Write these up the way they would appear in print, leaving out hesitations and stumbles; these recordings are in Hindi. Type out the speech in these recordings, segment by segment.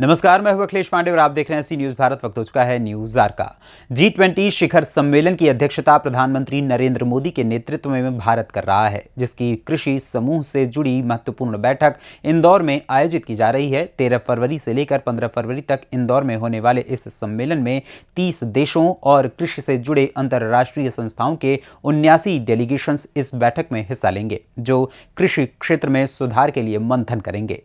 नमस्कार, मैं हूं अखिलेश पांडे और आप देख रहे हैं सी न्यूज भारत। वक्त हो चुका है न्यूज आर का। G20 शिखर सम्मेलन की अध्यक्षता प्रधानमंत्री नरेंद्र मोदी के नेतृत्व में भारत कर रहा है, जिसकी कृषि समूह से जुड़ी महत्वपूर्ण बैठक इंदौर में आयोजित की जा रही है। 13 फरवरी से लेकर 15 फरवरी तक इंदौर में होने वाले इस सम्मेलन में 30 देशों और कृषि से जुड़े अंतर्राष्ट्रीय संस्थाओं के 79 डेलीगेशंस इस बैठक में हिस्सा लेंगे, जो कृषि क्षेत्र में सुधार के लिए मंथन करेंगे।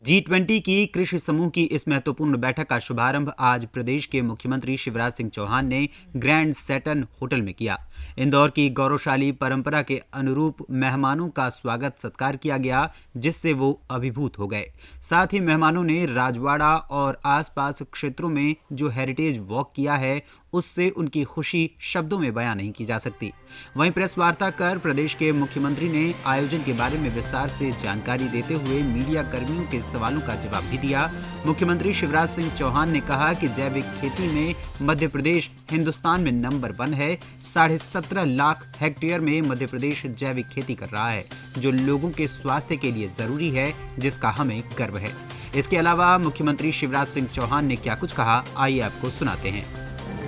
G20 की कृषि समूह की इस महत्वपूर्ण बैठक का शुभारंभ आज प्रदेश के मुख्यमंत्री शिवराज सिंह चौहान ने ग्रैंड सैटर्न होटल में किया। इंदौर की गौरवशाली परंपरा के अनुरूप मेहमानों का स्वागत सत्कार किया गया, जिससे वो अभिभूत हो गए। साथ ही मेहमानों ने राजवाड़ा और आसपास क्षेत्रों में जो हेरिटेज वॉक किया है, उससे उनकी खुशी शब्दों में बयां नहीं की जा सकती। वहीं प्रेस वार्ता कर प्रदेश के मुख्यमंत्री ने आयोजन के बारे में विस्तार से जानकारी देते हुए मीडिया कर्मियों के सवालों का जवाब भी दिया। मुख्यमंत्री शिवराज सिंह चौहान ने कहा कि जैविक खेती में मध्य प्रदेश हिंदुस्तान में नंबर 1 है। 17.5 लाख हेक्टेयर में मध्य प्रदेश जैविक खेती कर रहा है, जो लोगों के स्वास्थ्य के लिए जरूरी है, जिसका हमें गर्व है। इसके अलावा मुख्यमंत्री शिवराज सिंह चौहान ने क्या कुछ कहा, आइए आपको सुनाते हैं।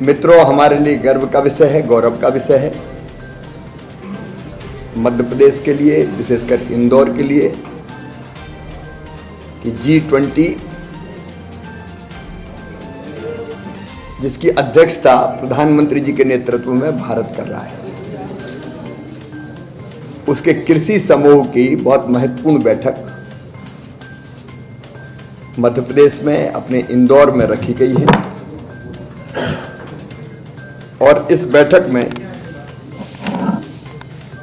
मित्रों, हमारे लिए गर्व का विषय है, गौरव का विषय है। मध्य प्रदेश के लिए, विशेषकर इंदौर के लिए, कि G20 जिसकी अध्यक्षता प्रधानमंत्री जी के नेतृत्व में भारत कर रहा है, उसके कृषि समूह की बहुत महत्वपूर्ण बैठक मध्य प्रदेश में अपने इंदौर में रखी गई है। और इस बैठक में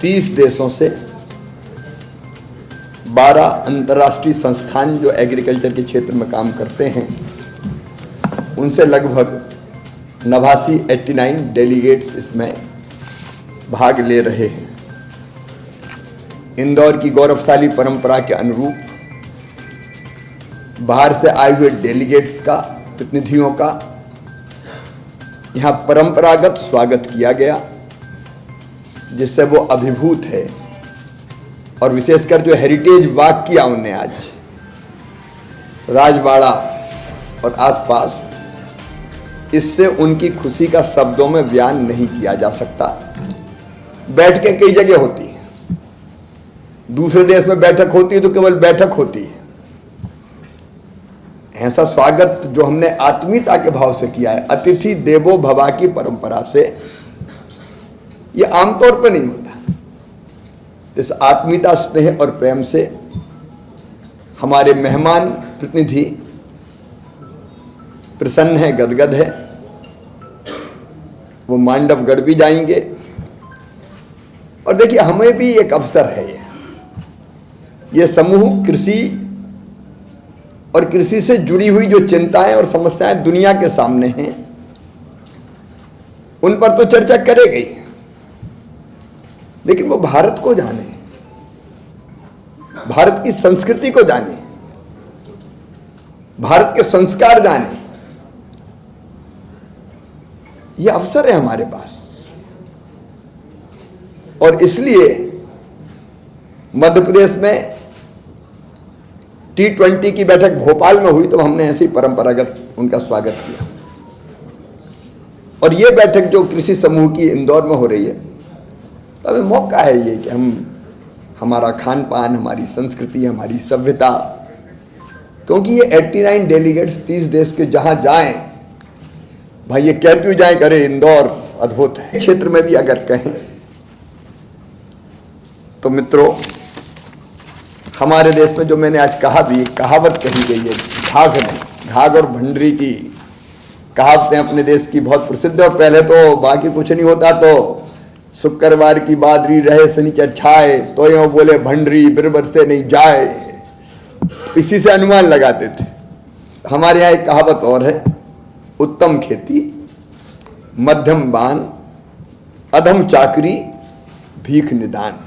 30 देशों से 12 अंतर्राष्ट्रीय संस्थान जो एग्रीकल्चर के क्षेत्र में काम करते हैं, उनसे लगभग 89 डेलीगेट्स इसमें भाग ले रहे हैं। इंदौर की गौरवशाली परंपरा के अनुरूप बाहर से आए हुए डेलीगेट्स का, प्रतिनिधियों का यहाँ परंपरागत स्वागत किया गया, जिससे वो अभिभूत है। और विशेषकर जो हेरिटेज वॉक किया उनने आज राजवाड़ा और आसपास, इससे उनकी खुशी का शब्दों में बयान नहीं किया जा सकता। बैठ के कई जगह होती है, दूसरे देश में बैठक होती है तो केवल बैठक होती है। ऐसा स्वागत जो हमने आत्मीयता के भाव से किया है, अतिथि देवो भव की परंपरा से, यह आमतौर पर नहीं होता। इस आत्मीयता, स्नेह और प्रेम से हमारे मेहमान प्रतिनिधि प्रसन्न है, गदगद है। वो मांडवगढ़ भी जाएंगे। और देखिए, हमें भी एक अवसर है। ये समूह कृषि और कृषि से जुड़ी हुई जो चिंताएं और समस्याएं दुनिया के सामने हैं, उन पर तो चर्चा करेगी, लेकिन वो भारत को जाने, भारत की संस्कृति को जाने, भारत के संस्कार जाने। ये अवसर है हमारे पास। और इसलिए मध्य प्रदेश में T20 की बैठक भोपाल में हुई तो हमने ऐसी परंपरागत उनका स्वागत किया। और ये बैठक जो कृषि समूह की इंदौर में हो रही है, तो हमें मौका है ये कि हम हमारा खान पान, हमारी संस्कृति, हमारी सभ्यता, क्योंकि ये 89 डेलीगेट्स 30 देश के जहां जाएं, भाई ये कहते हुए जाएं, करे इंदौर अद्भुत है। क्षेत्र में भी अगर कहें तो मित्रों, हमारे देश में जो मैंने आज कहा भी, कहावत कही गई है, घाघ और भंडरी की कहावतें अपने देश की बहुत प्रसिद्ध है। पहले तो बाकी कुछ नहीं होता तो शुक्रवार की बादरी रहे शनिचर छाए, तो यूं बोले भंडरी बिरबर से नहीं जाए, इसी से अनुमान लगाते थे। हमारे यहाँ एक कहावत और है, उत्तम खेती मध्यम बान, अधम चाकरी भीख निदान।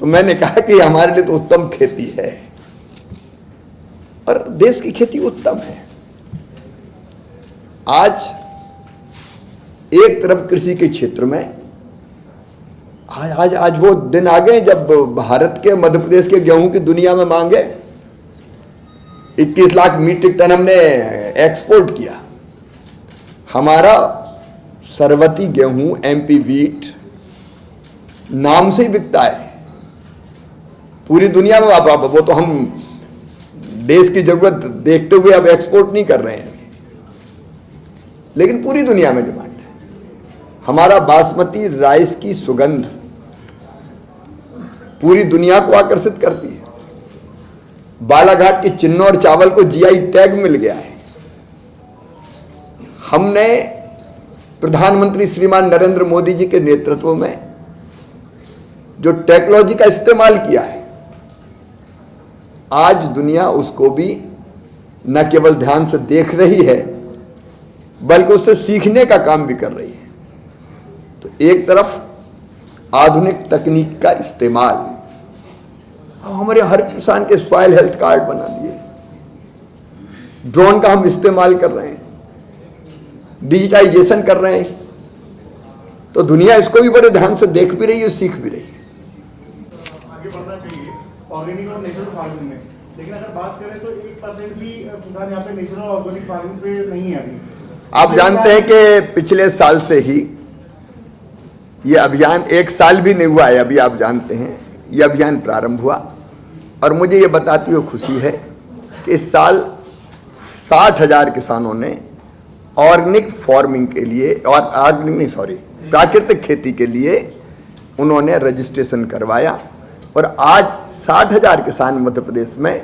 तो मैंने कहा कि हमारे लिए तो उत्तम खेती है, और देश की खेती उत्तम है। आज एक तरफ कृषि के क्षेत्र में आज वो दिन आ गए जब भारत के, मध्य प्रदेश के गेहूं की दुनिया में मांग है। 21 लाख मीट्रिक टन हमने एक्सपोर्ट किया। हमारा सरवती गेहूं एमपी वीट नाम से ही बिकता है पूरी दुनिया में। आप वो तो हम देश की जरूरत देखते हुए अब एक्सपोर्ट नहीं कर रहे हैं, लेकिन पूरी दुनिया में डिमांड है। हमारा बासमती राइस की सुगंध पूरी दुनिया को आकर्षित करती है। बालाघाट के चिन्नौर चावल को जीआई टैग मिल गया है। हमने प्रधानमंत्री श्रीमान नरेंद्र मोदी जी के नेतृत्व में जो टेक्नोलॉजी का इस्तेमाल किया है, आज दुनिया उसको भी न केवल ध्यान से देख रही है बल्कि उससे सीखने का काम भी कर रही है। तो एक तरफ आधुनिक तकनीक का इस्तेमाल, हमारे हर किसान के सॉइल हेल्थ कार्ड बना दिए, ड्रोन का हम इस्तेमाल कर रहे हैं, डिजिटाइजेशन कर रहे हैं, तो दुनिया इसको भी बड़े ध्यान से देख भी रही है, सीख भी रही है। आगे बढ़ना चाहिए ऑर्गेनिक और नेचुरल फार्मिंग में, लेकिन अगर बात करें तो 1% भी किसान यहाँ पे नेचुरल और ऑर्गेनिक फार्मिंग पे नहीं है अभी। आप जानते हैं कि पिछले साल से ही ये अभियान, 1 साल भी नहीं हुआ है अभी, आप जानते हैं ये अभियान प्रारंभ हुआ। और मुझे ये बताती हुई खुशी है कि इस साल 60,000 किसानों ने ऑर्गेनिक फार्मिंग के लिए, और प्राकृतिक खेती के लिए उन्होंने रजिस्ट्रेशन करवाया। और आज 60,000 किसान मध्य प्रदेश में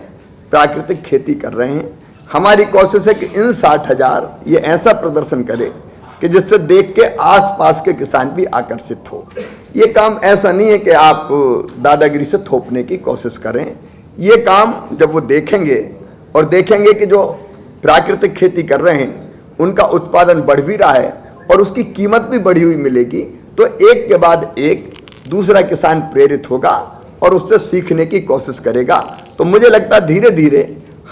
प्राकृतिक खेती कर रहे हैं। हमारी कोशिश है कि इन 60,000 ये ऐसा प्रदर्शन करें कि जिससे देख के आसपास के किसान भी आकर्षित हो। ये काम ऐसा नहीं है कि आप दादागिरी से थोपने की कोशिश करें। ये काम जब वो देखेंगे और देखेंगे कि जो प्राकृतिक खेती कर रहे हैं उनका उत्पादन बढ़ भी रहा है और उसकी कीमत भी बढ़ी हुई मिलेगी, तो एक के बाद एक दूसरा किसान प्रेरित होगा और उससे सीखने की कोशिश करेगा। तो मुझे लगता है धीरे धीरे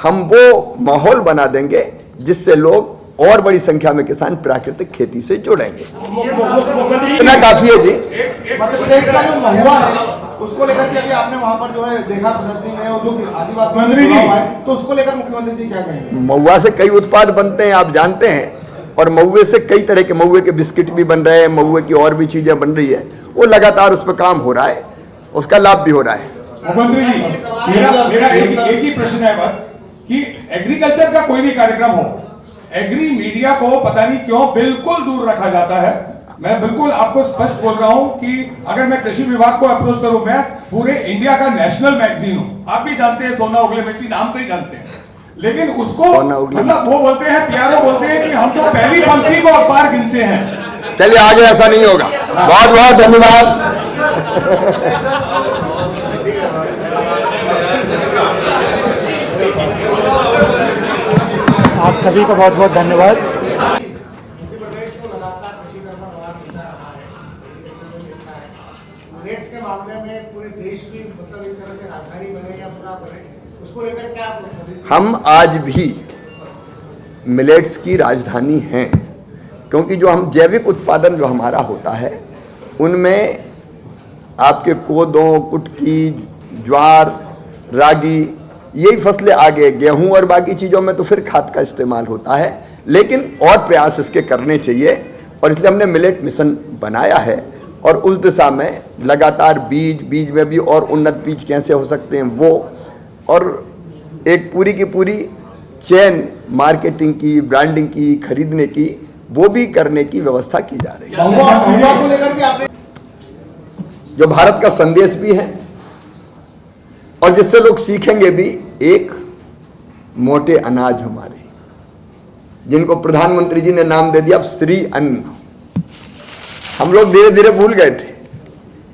हम वो माहौल बना देंगे जिससे लोग और बड़ी संख्या में किसान प्राकृतिक खेती से जुड़ेंगे। इतना काफी है जी। मध्य प्रदेश का जो महुआ है उसको लेकर के अभी आपने वहां पर जो है देखा प्रदर्शनी में, वो जो आदिवासी है, तो उसको लेकर मुख्यमंत्री जी क्या कहेंगे? महुआ से कई उत्पाद बनते हैं, आप जानते हैं, और महुए से कई तरह के, महुए के बिस्किट भी बन रहे हैं, महुए की और भी चीजें बन रही है। वो लगातार उस पर काम हो रहा है, उसका लाभ भी हो रहा है। मुख्यमंत्री जी, मेरा एक ही प्रश्न है बस कि एग्रीकल्चर का कोई भी कार्यक्रम हो, एग्री मीडिया को पता नहीं क्यों बिल्कुल दूर रखा जाता है। मैं बिल्कुल आपको स्पष्ट बोल रहा हूं कि अगर मैं कृषि विभाग को अप्रोच करूं, मैं पूरे इंडिया का नेशनल मैगजीन हूं, आप भी जानते हैं, सोना उगले मिट्टी नाम से ही जानते हैं, लेकिन उसको मतलब वो बोलते हैं, प्यारो बोलते हैं कि हम तो पहली पंक्ति को अखबार गिनते हैं। चलिए आगे ऐसा नहीं होगा। बहुत बहुत धन्यवाद। आप सभी को बहुत बहुत धन्यवाद। मध्य प्रदेश को लगातार कृषि कर्म अवार्ड मिलता रहा है, मिलेट्स के मामले में पूरे देश की मतलब एक तरह से राजधानी बने या पूरा बने, उसको लेकर क्या हम आज भी मिलेट्स की राजधानी हैं, क्योंकि जो हम जैविक उत्पादन जो हमारा होता है उनमें आपके कोदों, कुटकी, ज्वार, रागी, यही फसलें आगे, गेहूं और बाकी चीज़ों में तो फिर खाद का इस्तेमाल होता है, लेकिन और प्रयास इसके करने चाहिए। और इसलिए हमने मिलेट मिशन बनाया है और उस दिशा में लगातार बीज में भी और उन्नत बीज कैसे हो सकते हैं वो, और एक पूरी की पूरी चेन मार्केटिंग की, ब्रांडिंग की, खरीदने की, वो भी करने की व्यवस्था की जा रही है। महुआ को लेकर के आपने जो भारत का संदेश भी है और जिससे लोग सीखेंगे भी। एक मोटे अनाज हमारे, जिनको प्रधानमंत्री जी ने नाम दे दिया श्री अन्न, हम लोग धीरे धीरे भूल गए थे।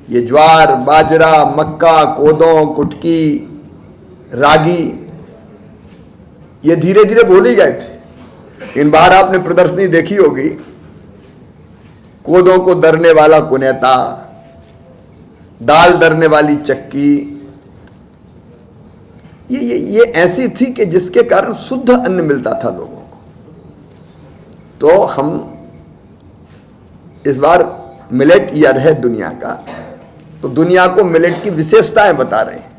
ये ज्वार, बाजरा, मक्का, कोदों, कुटकी, रागी, ये धीरे धीरे भूल ही गए थे। इन बार आपने प्रदर्शनी देखी होगी, कोदों को दरने वाला कुनेता, दाल दरने वाली चक्की, ये ऐसी थी कि जिसके कारण शुद्ध अन्न मिलता था लोगों को। तो हम इस बार मिलेट ईयर है दुनिया का, तो दुनिया को मिलेट की विशेषताएं बता रहे हैं।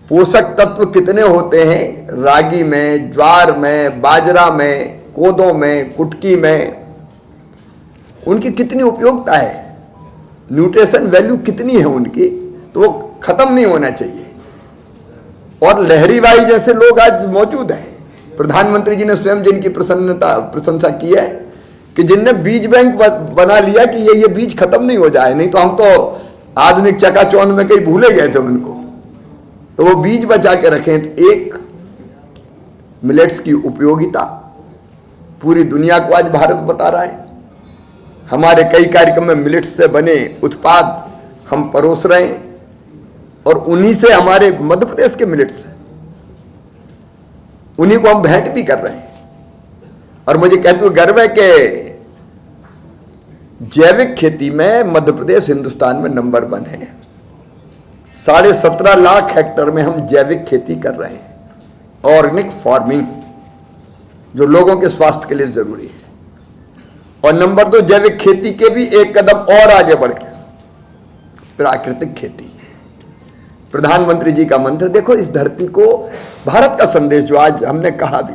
पोषक तत्व कितने होते हैं रागी में, ज्वार में, बाजरा में, कोदों में, कुटकी में, उनकी कितनी उपयोगिता है, न्यूट्रिशन वैल्यू कितनी है उनकी, तो वो खत्म नहीं होना चाहिए। और लहरी भाई जैसे लोग आज मौजूद हैं, प्रधानमंत्री जी ने स्वयं जिनकी प्रशंसा की है कि जिनने बीज बैंक बना लिया कि ये बीज खत्म नहीं हो जाए, नहीं तो हम तो आधुनिक चकाचौंध में कहीं भूले गए थे उनको, तो वो बीज बचा के रखें। तो एक मिलेट्स की उपयोगिता पूरी दुनिया को आज भारत बता रहा है। हमारे कई कार्यक्रम में मिलेट्स से बने उत्पाद हम परोस रहे हैं, और उन्हीं से हमारे मध्य प्रदेश के मिलेट्स उन्हीं को हम भेंट भी कर रहे हैं। और मुझे कहते हुए गर्व है कि जैविक खेती में मध्य प्रदेश हिंदुस्तान में नंबर 1 है। 17.5 लाख हेक्टेयर में हम जैविक खेती कर रहे हैं, ऑर्गेनिक फार्मिंग, जो लोगों के स्वास्थ्य के लिए जरूरी है। और नंबर 2, जैविक खेती के भी एक कदम और आगे बढ़ के प्राकृतिक खेती। प्रधानमंत्री जी का मंत्र देखो, इस धरती को, भारत का संदेश जो आज हमने कहा भी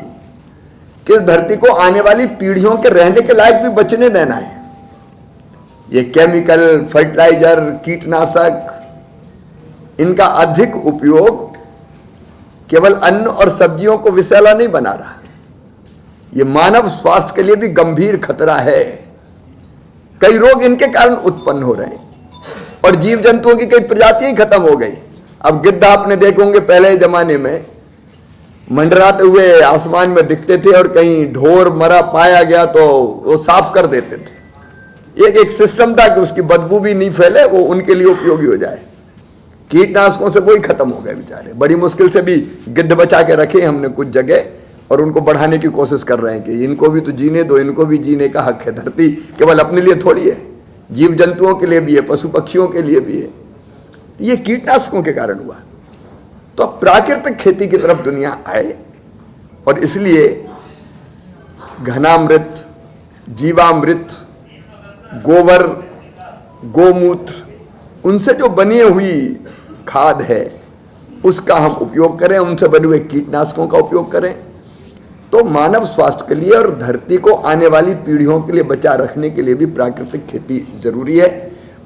कि इस धरती को आने वाली पीढ़ियों के रहने के लायक भी बचने देना है। ये केमिकल, फर्टिलाइजर, कीटनाशक, इनका अधिक उपयोग केवल अन्न और सब्जियों को विषैला नहीं बना रहा, ये मानव स्वास्थ्य के लिए भी गंभीर खतरा है। कई रोग इनके कारण उत्पन्न हो रहे हैं, और जीव जंतुओं की कई प्रजातियां खत्म हो गई। अब गिद्ध आपने देखे होंगे, पहले जमाने में मंडराते हुए आसमान में दिखते थे, और कहीं ढोर मरा पाया गया तो वो साफ कर देते थे। एक सिस्टम था कि उसकी बदबू भी नहीं फैले, वो उनके लिए उपयोगी हो जाए। कीटनाशकों से वही खत्म हो गए बेचारे, बड़ी मुश्किल से भी गिद्ध बचा के रखे हमने कुछ जगह, और उनको बढ़ाने की कोशिश कर रहे हैं कि इनको भी तो जीने दो, इनको भी जीने का हक है। धरती केवल अपने लिए थोड़ी है, जीव जंतुओं के लिए भी है, पशु पक्षियों के लिए भी है। ये कीटनाशकों के कारण हुआ। तो अब प्राकृतिक खेती की तरफ दुनिया आए, और इसलिए घनामृत, जीवामृत, गोबर, गोमूत्र, उनसे जो बनी हुई खाद है उसका हम उपयोग करें, उनसे बने हुए कीटनाशकों का उपयोग करें, तो मानव स्वास्थ्य के लिए और धरती को आने वाली पीढ़ियों के लिए बचा रखने के लिए भी प्राकृतिक खेती जरूरी है।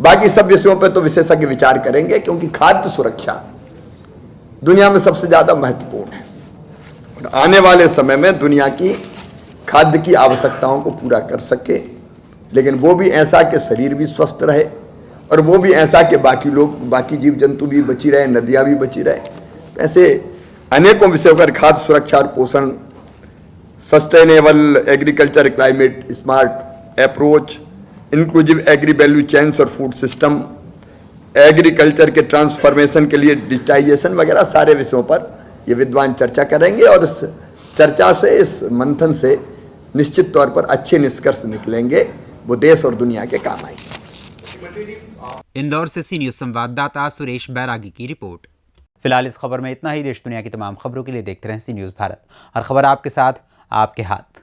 बाकी सब विषयों पर तो विशेषज्ञ विचार करेंगे, क्योंकि खाद्य सुरक्षा दुनिया में सबसे ज्यादा महत्वपूर्ण है, और आने वाले समय में दुनिया की खाद्य की आवश्यकताओं को पूरा कर सके, लेकिन वो भी ऐसा कि शरीर भी स्वस्थ रहे, और वो भी ऐसा कि बाकी लोग, बाकी जीव जंतु भी बची रहे, नदियां भी बची रहे। ऐसे अनेकों विषयों पर खाद्य सुरक्षा और पोषण, sustainable agriculture, climate smart approach, inclusive agri value chains और फूड सिस्टम, एग्रीकल्चर के ट्रांसफॉर्मेशन के लिए डिजिटाइजेशन वगैरह सारे विषयों पर ये विद्वान चर्चा करेंगे, और इस चर्चा से, इस मंथन से निश्चित तौर पर अच्छे निष्कर्ष निकलेंगे, वो देश और दुनिया के काम आएंगे। इंदौर से सी न्यूज संवाददाता सुरेश बैरागी की रिपोर्ट। फिलहाल इस खबर में इतना ही। देश दुनिया की तमाम खबरों के लिए देखते रहें सी न्यूज भारत, हर खबर आपके साथ, आपके हाथ।